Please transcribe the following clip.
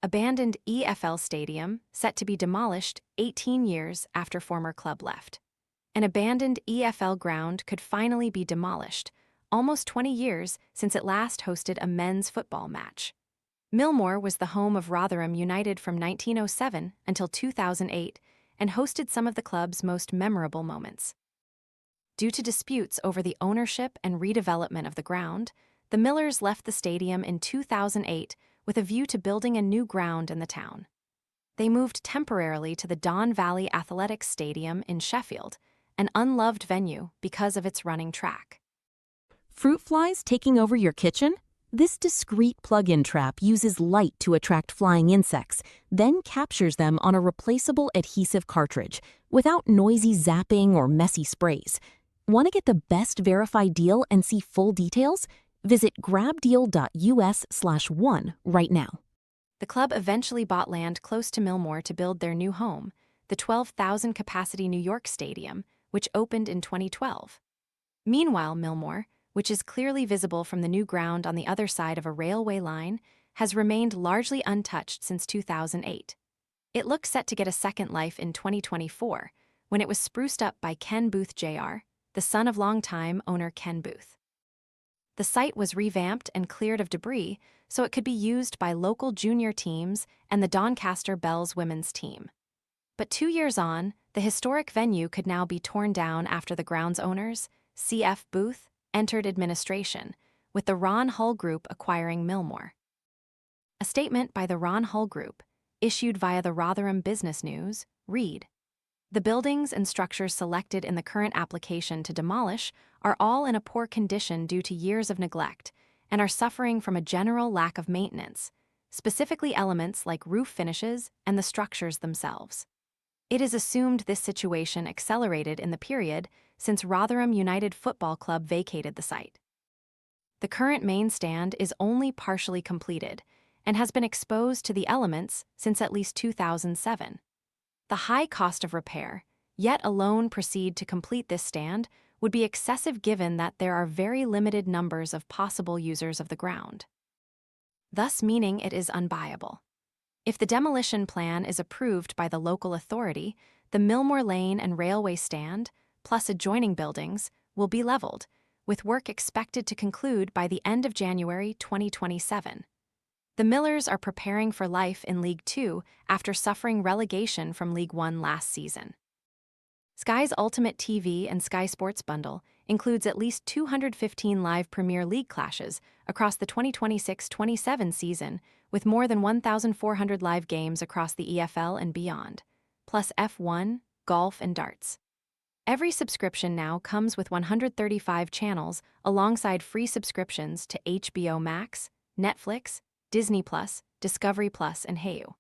abandoned EFL stadium set to be demolished 18 years after former club left. An abandoned EFL ground could finally be demolished, almost 20 years since it last hosted a men's football match. Millmoor was the home of Rotherham United from 1907 until 2008 and hosted some of the club's most memorable moments. Due to disputes over the ownership and redevelopment of the ground, the Millers left the stadium in 2008 with a view to building a new ground in the town. They moved temporarily to the Don Valley Athletics Stadium in Sheffield, an unloved venue because of its running track. Fruit flies taking over your kitchen? This discreet plug-in trap uses light to attract flying insects, then captures them on a replaceable adhesive cartridge, without noisy zapping or messy sprays. Want to get the best verified deal and see full details? Visit grabdeal.us/1 right now. The club eventually bought land close to Millmoor to build their new home, the 12,000-capacity New York Stadium, which opened in 2012. Meanwhile, Millmoor, which is clearly visible from the new ground on the other side of a railway line, has remained largely untouched since 2008. It looks set to get a second life in 2024, when it was spruced up by Ken Booth Jr., the son of longtime owner Ken Booth. The site was revamped and cleared of debris so it could be used by local junior teams and the Doncaster Belles women's team. But 2 years on, the historic venue could now be torn down after the grounds owners, C.F. Booth, entered administration, with the Ron Hull Group acquiring Millmoor. A statement by the Ron Hull Group, issued via the Rotherham Business News, read, "The buildings and structures selected in the current application to demolish are all in a poor condition due to years of neglect and are suffering from a general lack of maintenance, specifically elements like roof finishes and the structures themselves. It is assumed this situation accelerated in the period since Rotherham United Football Club vacated the site. The current main stand is only partially completed and has been exposed to the elements since at least 2007. The high cost of repair, yet alone proceed to complete this stand, would be excessive given that there are very limited numbers of possible users of the ground, thus meaning it is unbuyable. If the demolition plan is approved by the local authority, the Millmoor Lane and railway stand, plus adjoining buildings, will be leveled, with work expected to conclude by the end of January 2027. The Millers are preparing for life in League Two after suffering relegation from League One last season. Sky's Ultimate TV and Sky Sports bundle includes at least 215 live Premier League clashes across the 2026-27 season, with more than 1,400 live games across the EFL and beyond, plus F1, golf, and darts. Every subscription now comes with 135 channels alongside free subscriptions to HBO Max, Netflix, Disney+, Discovery+, and Hayu.